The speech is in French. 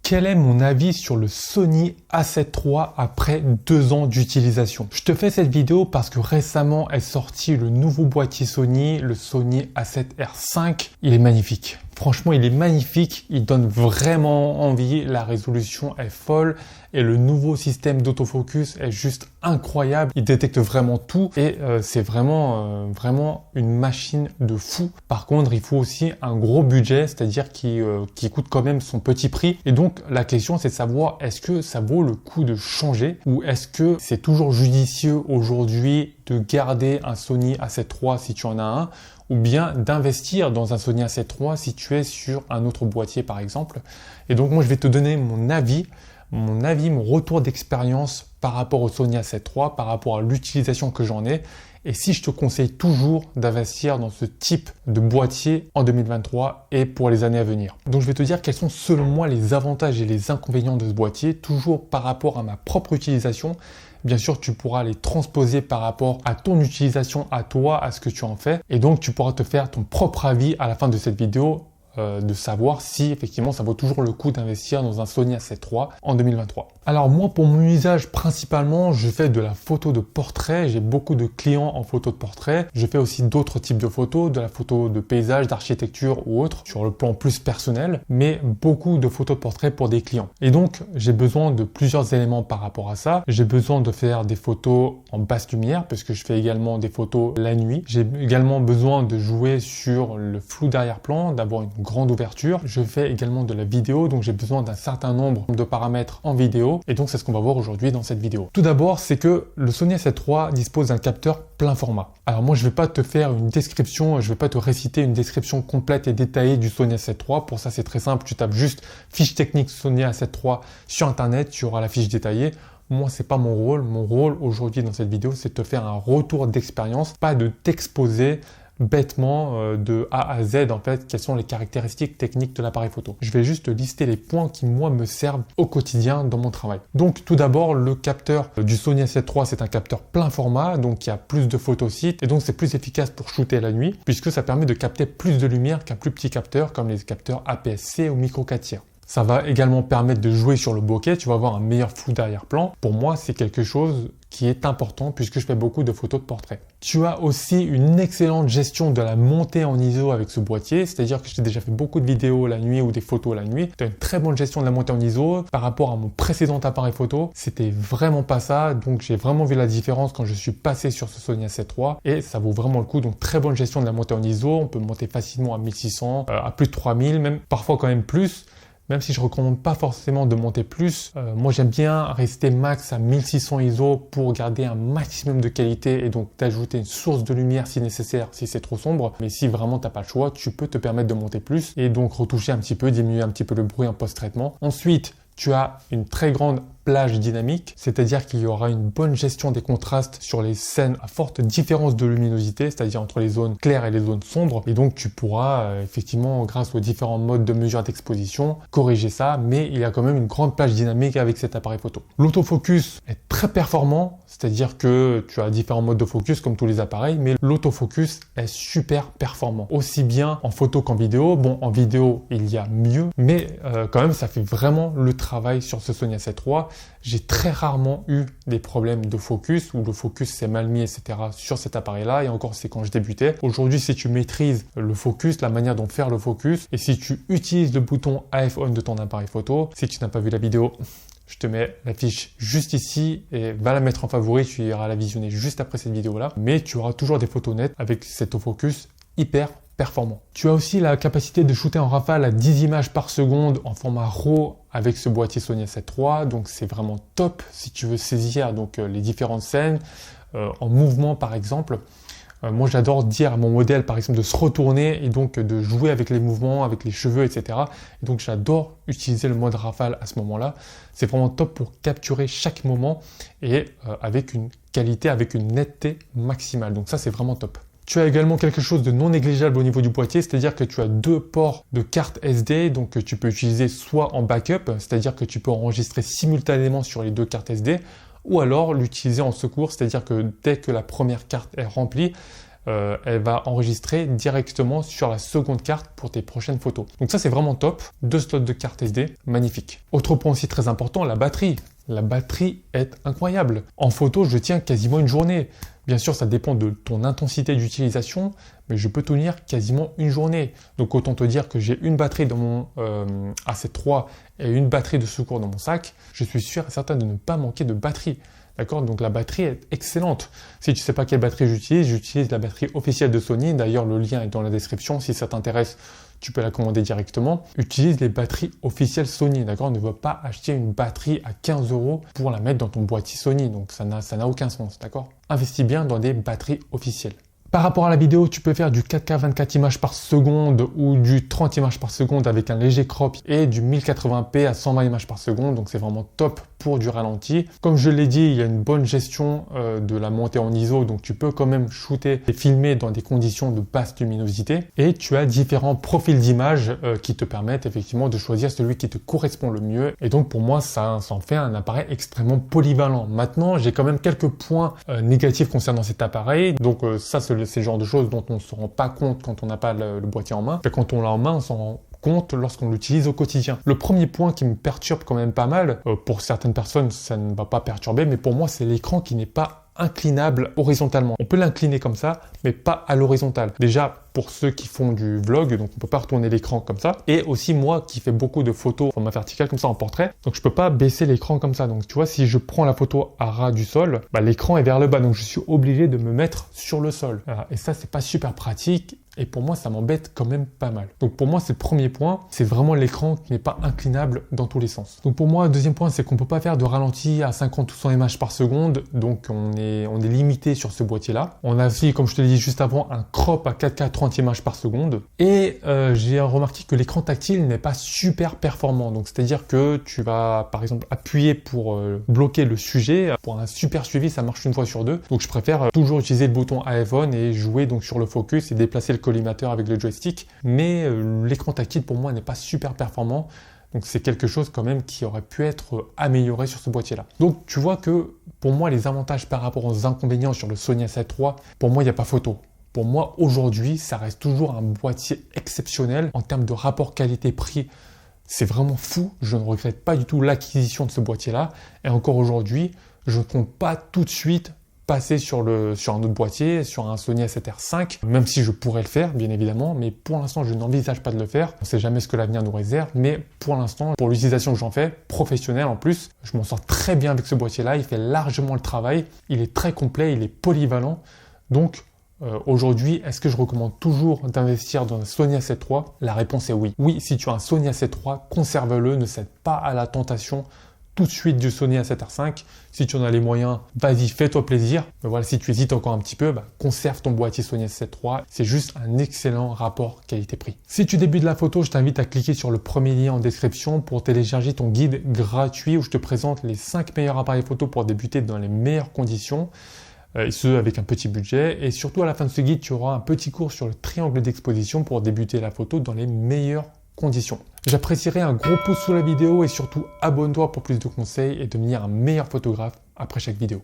Quel est mon avis sur le Sony A7 III après 2 ans d'utilisation? Je te fais cette vidéo parce que récemment est sorti le nouveau boîtier Sony, le Sony A7R5. Il est magnifique. Franchement, il est magnifique. Il donne vraiment envie. La résolution est folle et le nouveau système d'autofocus est juste incroyable. Il détecte vraiment tout et c'est vraiment une machine de fou. Par contre, il faut aussi un gros budget, c'est-à-dire qui coûte quand même son petit prix. Et donc, la question, c'est de savoir est-ce que ça vaut le coup de changer ou est-ce que c'est toujours judicieux aujourd'hui de garder un Sony A7 III si tu en as un, ou bien d'investir dans un Sony A7 III si tu es sur un autre boîtier par exemple. Et donc moi je vais te donner mon avis, mon retour d'expérience par rapport au Sony A7 III, par rapport à l'utilisation que j'en ai, et si je te conseille toujours d'investir dans ce type de boîtier en 2023 et pour les années à venir. Donc je vais te dire quels sont selon moi les avantages et les inconvénients de ce boîtier, toujours par rapport à ma propre utilisation. Bien sûr, tu pourras les transposer par rapport à ton utilisation, à toi, à ce que tu en fais. Et donc, tu pourras te faire ton propre avis à la fin de cette vidéo de savoir si effectivement ça vaut toujours le coup d'investir dans un Sony A7 III en 2023. Alors moi, pour mon usage principalement, je fais de la photo de portrait. J'ai beaucoup de clients en photo de portrait. Je fais aussi d'autres types de photos, de la photo de paysage, d'architecture ou autre, sur le plan plus personnel, mais beaucoup de photos de portrait pour des clients. Et donc, j'ai besoin de plusieurs éléments par rapport à ça. J'ai besoin de faire des photos en basse lumière, parce que je fais également des photos la nuit. J'ai également besoin de jouer sur le flou d'arrière-plan, d'avoir une grande ouverture. Je fais également de la vidéo, donc j'ai besoin d'un certain nombre de paramètres en vidéo. Et donc c'est ce qu'on va voir aujourd'hui dans cette vidéo. Tout d'abord, c'est que le Sony A7 III dispose d'un capteur plein format. Alors moi, je vais pas te faire une description, je vais pas te réciter une description complète et détaillée du Sony A7 III. Pour ça, c'est très simple. Tu tapes juste fiche technique Sony A7 III sur Internet, tu auras la fiche détaillée. Moi, c'est pas mon rôle. Mon rôle aujourd'hui dans cette vidéo, c'est de te faire un retour d'expérience, pas de t'exposer bêtement de A à Z en fait quelles sont les caractéristiques techniques de l'appareil photo. Je vais juste lister les points qui moi me servent au quotidien dans mon travail. Donc tout d'abord, le capteur du Sony A7 III, c'est un capteur plein format, donc il y a plus de photosites et donc c'est plus efficace pour shooter la nuit puisque ça permet de capter plus de lumière qu'un plus petit capteur comme les capteurs APS-C ou micro 4 tiers. Ça va également permettre de jouer sur le bokeh, tu vas avoir un meilleur flou d'arrière-plan. Pour moi, c'est quelque chose qui est important puisque je fais beaucoup de photos de portrait. Tu as aussi une excellente gestion de la montée en ISO avec ce boîtier, c'est-à-dire que j'ai déjà fait beaucoup de vidéos la nuit ou des photos la nuit. Tu as une très bonne gestion de la montée en ISO par rapport à mon précédent appareil photo. C'était vraiment pas ça, donc j'ai vraiment vu la différence quand je suis passé sur ce Sony A7 III et ça vaut vraiment le coup. Donc très bonne gestion de la montée en ISO, on peut monter facilement à 1600, à plus de 3000, même parfois quand même plus. Même si je recommande pas forcément de monter plus, moi j'aime bien rester max à 1600 ISO pour garder un maximum de qualité et donc d'ajouter une source de lumière si nécessaire, si c'est trop sombre. Mais si vraiment t'as pas le choix, tu peux te permettre de monter plus et donc retoucher un petit peu, diminuer un petit peu le bruit en post-traitement. Ensuite, tu as une très grande plage dynamique, c'est-à-dire qu'il y aura une bonne gestion des contrastes sur les scènes à forte différence de luminosité, c'est-à-dire entre les zones claires et les zones sombres. Et donc tu pourras effectivement, grâce aux différents modes de mesure d'exposition, corriger ça, mais il y a quand même une grande plage dynamique avec cet appareil photo. L'autofocus est très performant, c'est-à-dire que tu as différents modes de focus comme tous les appareils, mais l'autofocus est super performant, aussi bien en photo qu'en vidéo. Bon, en vidéo, il y a mieux, mais quand même, ça fait vraiment le travail sur ce Sony A7 III. J'ai très rarement eu des problèmes de focus où le focus s'est mal mis, etc. sur cet appareil-là. Et encore, c'est quand je débutais. Aujourd'hui, si tu maîtrises le focus, la manière dont faire le focus, et si tu utilises le bouton AF On de ton appareil photo, si tu n'as pas vu la vidéo, je te mets la fiche juste ici et va la mettre en favori. Tu iras la visionner juste après cette vidéo-là. Mais tu auras toujours des photos nettes avec cet autofocus hyper performant. Tu as aussi la capacité de shooter en rafale à 10 images par seconde en format RAW avec ce boîtier Sony A7 III, donc c'est vraiment top si tu veux saisir donc les différentes scènes en mouvement par exemple. Moi j'adore dire à mon modèle par exemple de se retourner et donc de jouer avec les mouvements, avec les cheveux, etc. Et donc j'adore utiliser le mode rafale à ce moment-là. C'est vraiment top pour capturer chaque moment et avec une qualité, avec une netteté maximale. Donc ça c'est vraiment top. Tu as également quelque chose de non négligeable au niveau du boîtier, c'est-à-dire que tu as 2 ports de carte SD, donc tu peux utiliser soit en backup, c'est-à-dire que tu peux enregistrer simultanément sur les 2 cartes SD, ou alors l'utiliser en secours, c'est-à-dire que dès que la première carte est remplie, elle va enregistrer directement sur la seconde carte pour tes prochaines photos. Donc ça, c'est vraiment top. 2 slots de carte SD, magnifique. Autre point aussi très important, la batterie. La batterie est incroyable. En photo, je tiens quasiment une journée. Bien sûr, ça dépend de ton intensité d'utilisation, mais je peux tenir quasiment une journée. Donc autant te dire que j'ai une batterie dans mon A7 III et une batterie de secours dans mon sac. Je suis sûr et certain de ne pas manquer de batterie. D'accord? Donc la batterie est excellente. Si tu ne sais pas quelle batterie j'utilise la batterie officielle de Sony. D'ailleurs, le lien est dans la description. Si ça t'intéresse, tu peux la commander directement. Utilise les batteries officielles Sony. D'accord? Ne va pas acheter une batterie à 15 € pour la mettre dans ton boîtier Sony. Donc ça n'a aucun sens. D'accord? Investis bien dans des batteries officielles. Par rapport à la vidéo, tu peux faire du 4K 24 images par seconde ou du 30 images par seconde avec un léger crop et du 1080p à 120 images par seconde. Donc c'est vraiment top pour du ralenti. Comme je l'ai dit, il y a une bonne gestion de la montée en ISO. Donc tu peux quand même shooter et filmer dans des conditions de basse luminosité. Et tu as différents profils d'images qui te permettent effectivement de choisir celui qui te correspond le mieux. Et donc pour moi, ça en fait un appareil extrêmement polyvalent. Maintenant, j'ai quand même quelques points négatifs concernant cet appareil. Donc ça, c'est le genre de choses dont on ne se rend pas compte quand on n'a pas le boîtier en main. Et quand on l'a en main, on s'en rend compte lorsqu'on l'utilise au quotidien. Le premier point qui me perturbe quand même pas mal, pour certaines personnes, ça ne va pas perturber, mais pour moi, c'est l'écran qui n'est pas inclinable horizontalement. On peut l'incliner comme ça, mais pas à l'horizontale. Déjà, pour ceux qui font du vlog, donc on peut pas retourner l'écran comme ça. Et aussi moi qui fais beaucoup de photos en format vertical comme ça en portrait, donc je peux pas baisser l'écran comme ça. Donc tu vois, si je prends la photo à ras du sol, l'écran est vers le bas, donc je suis obligé de me mettre sur le sol. Voilà. Et ça, c'est pas super pratique. Et pour moi, ça m'embête quand même pas mal. Donc pour moi, c'est le premier point. C'est vraiment l'écran qui n'est pas inclinable dans tous les sens. Donc pour moi, le deuxième point, c'est qu'on peut pas faire de ralenti à 50 ou 100 images par seconde. Donc on est limité sur ce boîtier-là. On a aussi, comme je te l'ai dit juste avant, un crop à 4K 30 images par seconde. Et j'ai remarqué que l'écran tactile n'est pas super performant. Donc c'est-à-dire que tu vas, par exemple, appuyer pour bloquer le sujet. Pour un super suivi, ça marche une fois sur deux. Donc je préfère toujours utiliser le bouton iPhone et jouer donc sur le focus et déplacer le collimateur avec le joystick, mais l'écran tactile pour moi n'est pas super performant, donc c'est quelque chose quand même qui aurait pu être amélioré sur ce boîtier là. Donc tu vois que pour moi les avantages par rapport aux inconvénients sur le Sony A7 III, pour moi il n'y a pas photo. Pour moi aujourd'hui ça reste toujours un boîtier exceptionnel en termes de rapport qualité-prix. C'est vraiment fou, je ne regrette pas du tout l'acquisition de ce boîtier là, et encore aujourd'hui je ne compte pas tout de suite passer sur un autre boîtier, sur un Sony A7R5, même si je pourrais le faire, bien évidemment, mais pour l'instant, je n'envisage pas de le faire. On ne sait jamais ce que l'avenir nous réserve, mais pour l'instant, pour l'utilisation que j'en fais, professionnelle en plus, je m'en sors très bien avec ce boîtier-là, il fait largement le travail, il est très complet, il est polyvalent. Donc, aujourd'hui, est-ce que je recommande toujours d'investir dans un Sony A7 III? La réponse est oui. Oui, si tu as un Sony A7 III, conserve-le, ne cède pas à la tentation tout de suite du Sony A7R5. Si tu en as les moyens, vas-y, fais-toi plaisir. Mais voilà, si tu hésites encore un petit peu, conserve ton boîtier Sony A7 III. C'est juste un excellent rapport qualité-prix. Si tu débutes la photo, je t'invite à cliquer sur le premier lien en description pour télécharger ton guide gratuit où je te présente les 5 meilleurs appareils photo pour débuter dans les meilleures conditions. Et ce avec un petit budget. Et surtout à la fin de ce guide, tu auras un petit cours sur le triangle d'exposition pour débuter la photo dans les meilleures conditions. J'apprécierais un gros pouce sous la vidéo et surtout abonne-toi pour plus de conseils et devenir un meilleur photographe après chaque vidéo.